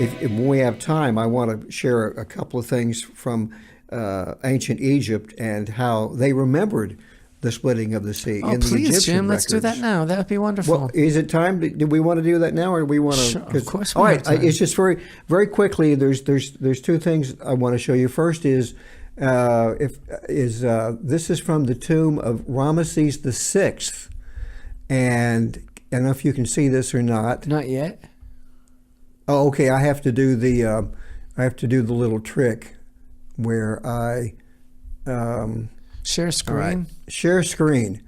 if when we have time, I want to share a couple of things from ancient Egypt and how they remembered the splitting of the sea in the Please, Egyptian Jim, let's records. do that now. That would be wonderful. Well, is it time? Do we want to do that now, or do we want to? Sure, of course we all have right. time. It's just very quickly. There's two things I want to show you. First is this is from the tomb of Ramesses the VI, and I don't know if you can see this or not. Not yet. Oh, okay. I have to do the little trick where I Share screen. all right, share screen.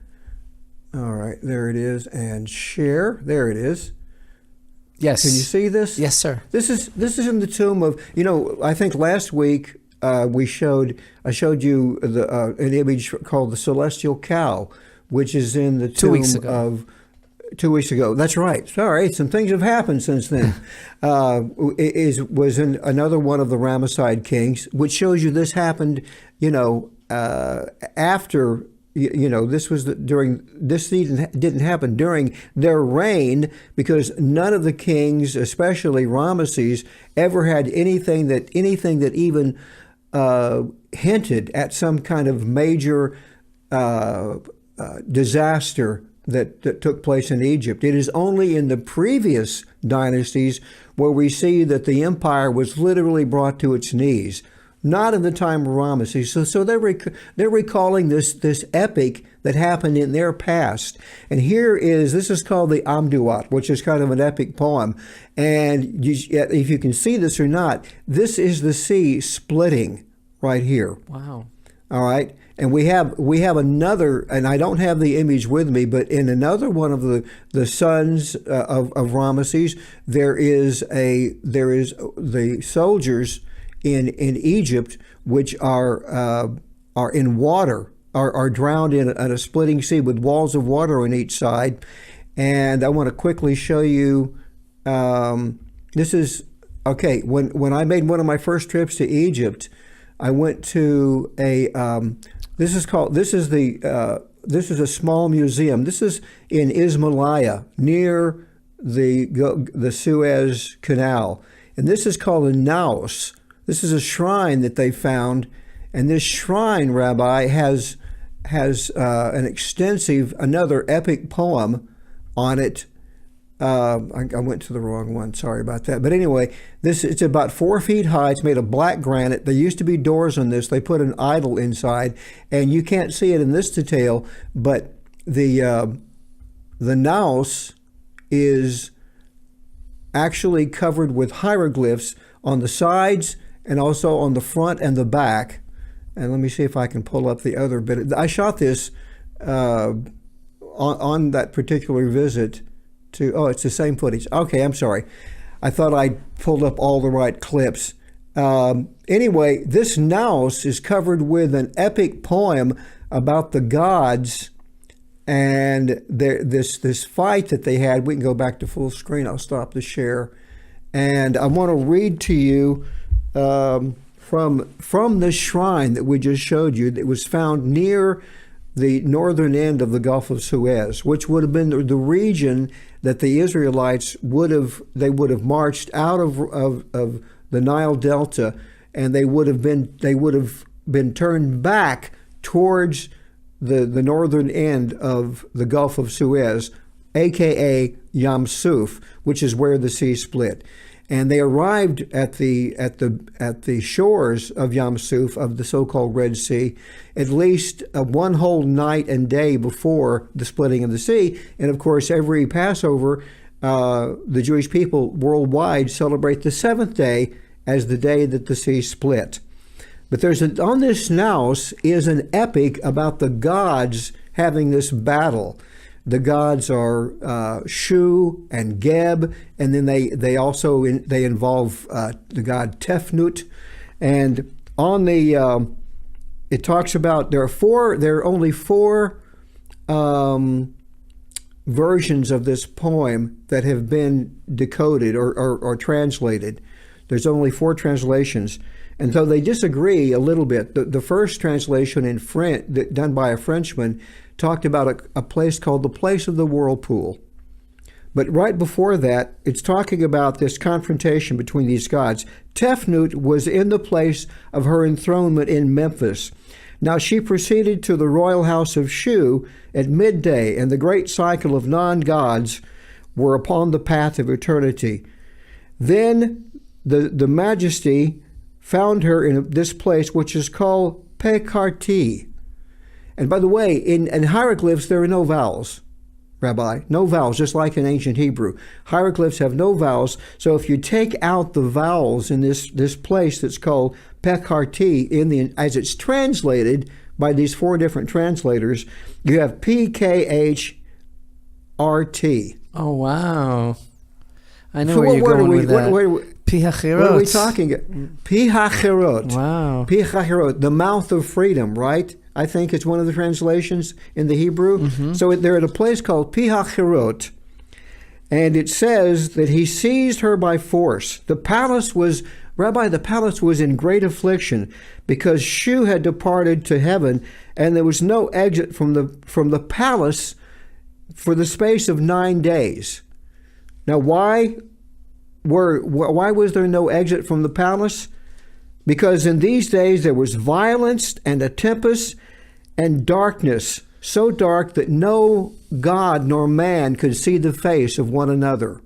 All right, there it is, and share. There it is. Yes. Can you see this? Yes, sir. This is in the tomb of, I think last week I showed you an image called the celestial cow, which is in the tomb 2 weeks ago. of 2 weeks ago. That's right. Sorry, some things have happened since then. Was in another one of the Ramesside kings, which shows you this happened, after. This was this didn't happen during their reign, because none of the kings, especially Ramesses, ever had anything that even hinted at some kind of major disaster that took place in Egypt. It is only in the previous dynasties where we see that the empire was literally brought to its knees. Not in the time of Ramesses. So they're recalling this epic that happened in their past. And this is called the Amduat, which is kind of an epic poem. And if you can see this or not, this is the sea splitting right here. Wow. All right. And we have another, and I don't have the image with me, but in another one of the sons of Ramesses, there is the soldiers in Egypt, which are in water, are drowned in a splitting sea with walls of water on each side. And I want to quickly show you. This is okay. When I made one of my first trips to Egypt, I went to this is a small museum. This is in Ismailia, near the Suez Canal, and this is called a naos. This is a shrine that they found, and this shrine, Rabbi, has an extensive, another epic poem on it. I went to the wrong one. Sorry about that. But anyway, it's about 4 feet high. It's made of black granite. There used to be doors on this. They put an idol inside, and you can't see it in this detail, but the naos is actually covered with hieroglyphs on the sides and also on the front and the back. And let me see if I can pull up the other bit. I shot this on that particular visit it's the same footage. Okay, I'm sorry. I thought I pulled up all the right clips. Anyway, this naos is covered with an epic poem about the gods and this fight that they had. We can go back to full screen. I'll stop the share. And I want to read to you from this shrine that we just showed you that was found near the northern end of the Gulf of Suez, which would have been the region that the Israelites would have marched out of the Nile Delta, and they would have been turned back towards the northern end of the Gulf of Suez, aka Yam Suf, which is where the sea split. And they arrived at the shores of Yam Suf, of the so-called Red Sea, at least one whole night and day before the splitting of the sea. And of course, every Passover, the Jewish people worldwide celebrate the seventh day as the day that the sea split. But on this naos is an epic about the gods having this battle. The gods are Shu and Geb, and then they also involve the god Tefnut. And on it talks about there are only four versions of this poem that have been decoded or translated. There's only 4 translations. And so they disagree a little bit. The first translation in French, done by a Frenchman, talked about a place called the Place of the Whirlpool. But right before that, it's talking about this confrontation between these gods. Tefnut was in the place of her enthronement in Memphis. Now she proceeded to the royal house of Shu at midday, and the great cycle of non-gods were upon the path of eternity. Then the majesty found her in this place, which is called Pekarti. And by the way, in hieroglyphs, there are no vowels, Rabbi. No vowels, just like in ancient Hebrew. Hieroglyphs have no vowels, so if you take out the vowels in this place that's called Pekarti, as it's translated by these four different translators, you have PKHRT. Oh, wow. I know where you're going with that. Pihachirot. What are we talking about? Pihachirot. Wow. Pihachirot, the mouth of freedom, right? I think it's one of the translations in the Hebrew. Mm-hmm. So they're at a place called Pihachirot, and it says that he seized her by force. The palace was in great affliction because Shu had departed to heaven, and there was no exit from the palace for the space of 9 days. Now, why was there no exit from the palace? Because in these days there was violence and a tempest and darkness, so dark that no God nor man could see the face of one another.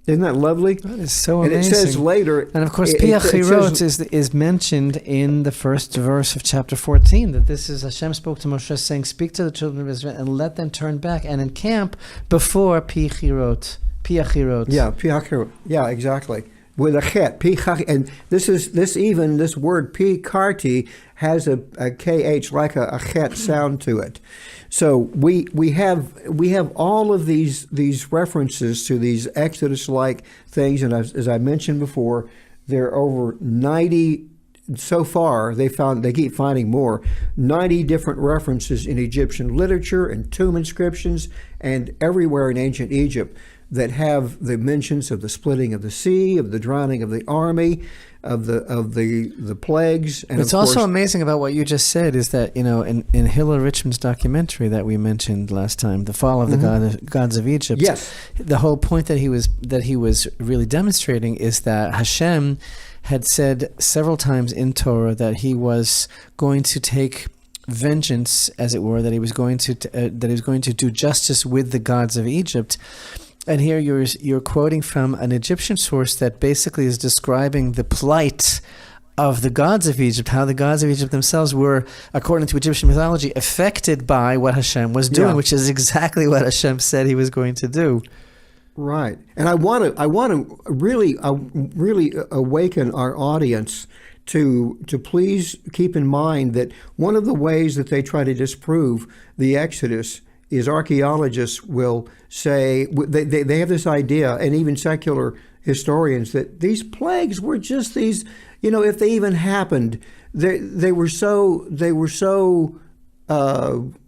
Isn't that lovely? That is so amazing. And it says later... And of course, Piachirot is mentioned in the first verse of chapter 14, that this is Hashem spoke to Moshe saying, speak to the children of Israel and let them turn back and encamp before Piachirot. Yeah, Piachirot. Yeah, exactly. With a chet, and this word Pikarti has a kh like a chet sound to it. So we have all of these references to these Exodus-like things, and as I mentioned before, there are over 90 so far. They keep finding more, 90 different references in Egyptian literature and tomb inscriptions and everywhere in ancient Egypt that have the mentions of the splitting of the sea, of the drowning of the army, of the plagues. And what's also amazing about what you just said is that, in Hillel Richman's documentary that we mentioned last time, The Fall of the Gods of Egypt, yes, the whole point that he was really demonstrating is that Hashem had said several times in Torah that he was going to take vengeance, as it were, that he was going to do justice with the gods of Egypt. And here you're quoting from an Egyptian source that basically is describing the plight of the gods of Egypt, how the gods of Egypt themselves were, according to Egyptian mythology, affected by what Hashem was doing, which is exactly what Hashem said he was going to do. Right. And I want to really awaken our audience to please keep in mind that one of the ways that they try to disprove the Exodus is archaeologists will say, they have this idea, and even secular historians, that these plagues were just these, if they even happened, they were so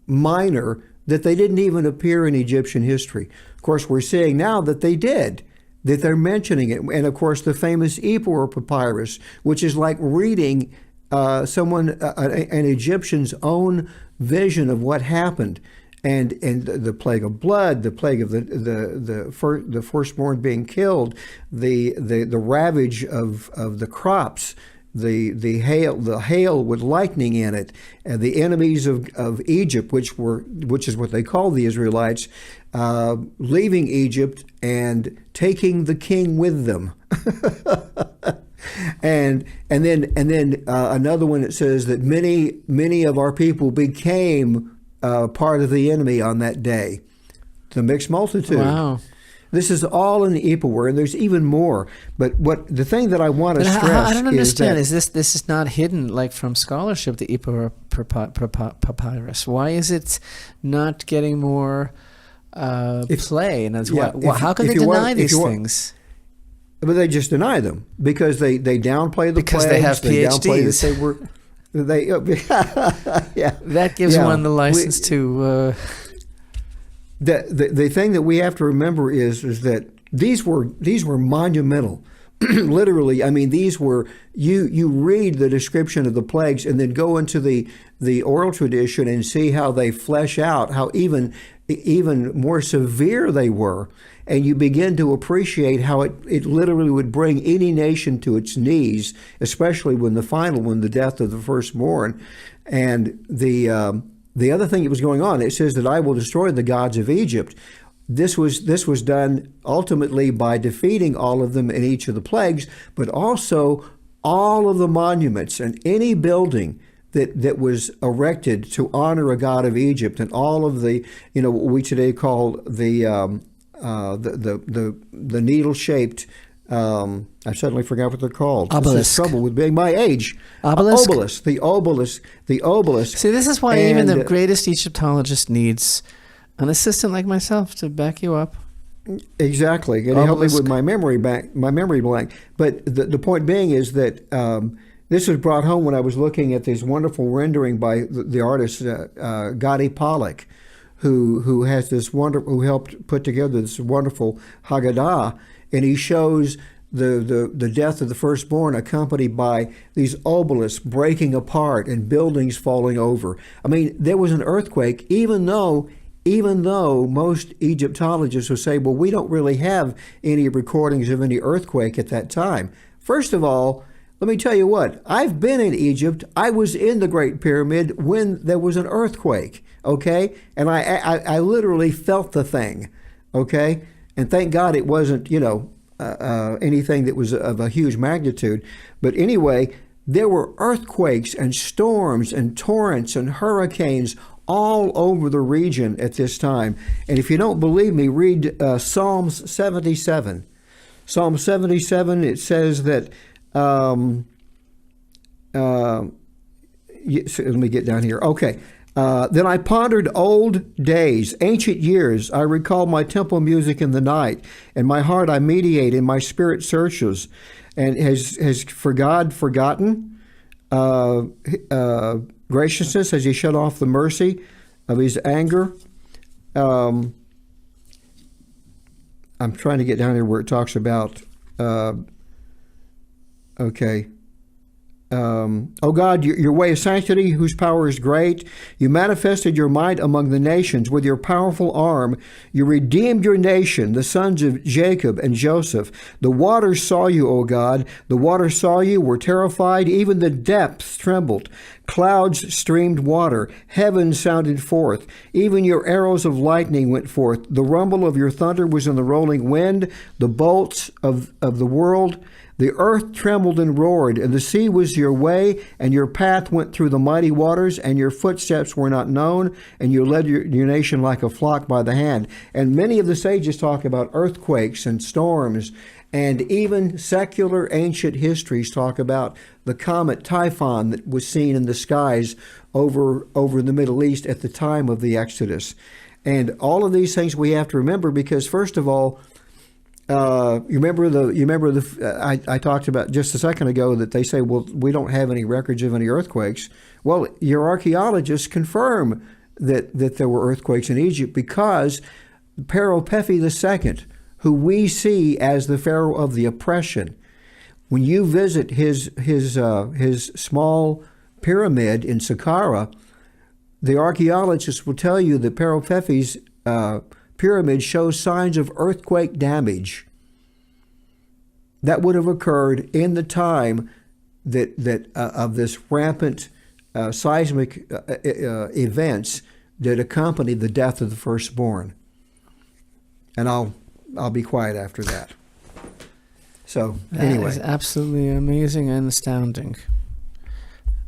minor that they didn't even appear in Egyptian history. Of course, we're seeing now that they did, that they're mentioning it. And of course, the famous Ipuwer Papyrus, which is like reading an Egyptian's own vision of what happened. And the plague of blood, the plague of the firstborn being killed, the ravage of the crops, the hail with lightning in it, and the enemies of Egypt, which is what they call the Israelites, leaving Egypt and taking the king with them. And then another one that says that many of our people became part of the enemy on that day, the mixed multitude. Wow. This is all in the Ipuwer, and there's even more. But the thing that I want to stress I don't understand. is this is not hidden like from scholarship, the Ipuwer Papyrus? Why is it not getting more play? And how can they deny these things? But they just deny them because they downplay the because plagues, they have PhDs. Downplay that they were. That gives one the license to. The thing that we have to remember is that these were monumental literally, I mean, these were, you read the description of the plagues and then go into the oral tradition and see how they flesh out, how even more severe they were. And you begin to appreciate how it literally would bring any nation to its knees, especially when the final one, the death of the firstborn. And the other thing that was going on, it says that I will destroy the gods of Egypt. This was done ultimately by defeating all of them in each of the plagues, but also all of the monuments and any building that was erected to honor a god of Egypt, and all of the, what we today call the needle-shaped, I suddenly forgot what they're called. Obelisk. This is trouble with being my age. Obelisk? The obelisk. See, this is why even the greatest Egyptologist needs an assistant like myself to back you up. Exactly. And help me with my memory blank. But the point being is that this was brought home when I was looking at this wonderful rendering by the artist Gadi Pollock, who has this who helped put together this wonderful Haggadah, and he shows the death of the firstborn accompanied by these obelisks breaking apart and buildings falling over. I mean, there was an earthquake, even though most Egyptologists will say, well, we don't really have any recordings of any earthquake at that time. First of all, let me tell you what, I've been in Egypt. I was in the Great Pyramid when there was an earthquake, okay? And I literally felt the thing, okay? And thank God it wasn't, anything that was of a huge magnitude. But anyway, there were earthquakes and storms and torrents and hurricanes all over the region at this time. And if you don't believe me, read Psalms 77. Psalm 77, it says that, let me get down here. Okay. Then I pondered old days, ancient years. I recall my temple music in the night. In my heart I meditate, and my spirit searches. And has for God forgotten graciousness? Has he shut off the mercy of his anger? I'm trying to get down here where it talks about, okay. O God, your way of sanctity, whose power is great. You manifested your might among the nations with your powerful arm. You redeemed your nation, the sons of Jacob and Joseph. The waters saw you, O God. The waters saw you, were terrified. Even the depths trembled. Clouds streamed water. Heaven sounded forth. Even your arrows of lightning went forth. The rumble of your thunder was in the rolling wind. The bolts of the world. The earth trembled and roared, and the sea was your way, and your path went through the mighty waters, and your footsteps were not known, and you led your nation like a flock by the hand. And many of the sages talk about earthquakes and storms, and even secular ancient histories talk about the comet Typhon that was seen in the skies over the Middle East at the time of the Exodus. And all of these things we have to remember because, first of all, I talked about just a second ago that they say, well, we don't have any records of any earthquakes. Well, your archaeologists confirm that there were earthquakes in Egypt because Pharaoh Pepi II, who we see as the Pharaoh of the oppression, when you visit his small pyramid in Saqqara, the archaeologists will tell you that Pharaoh Pepi's pyramid shows signs of earthquake damage that would have occurred in the time that of this rampant seismic events that accompanied the death of the firstborn. And I'll be quiet after that. So anyway, that is absolutely amazing and astounding,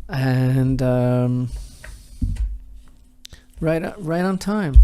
and right on time.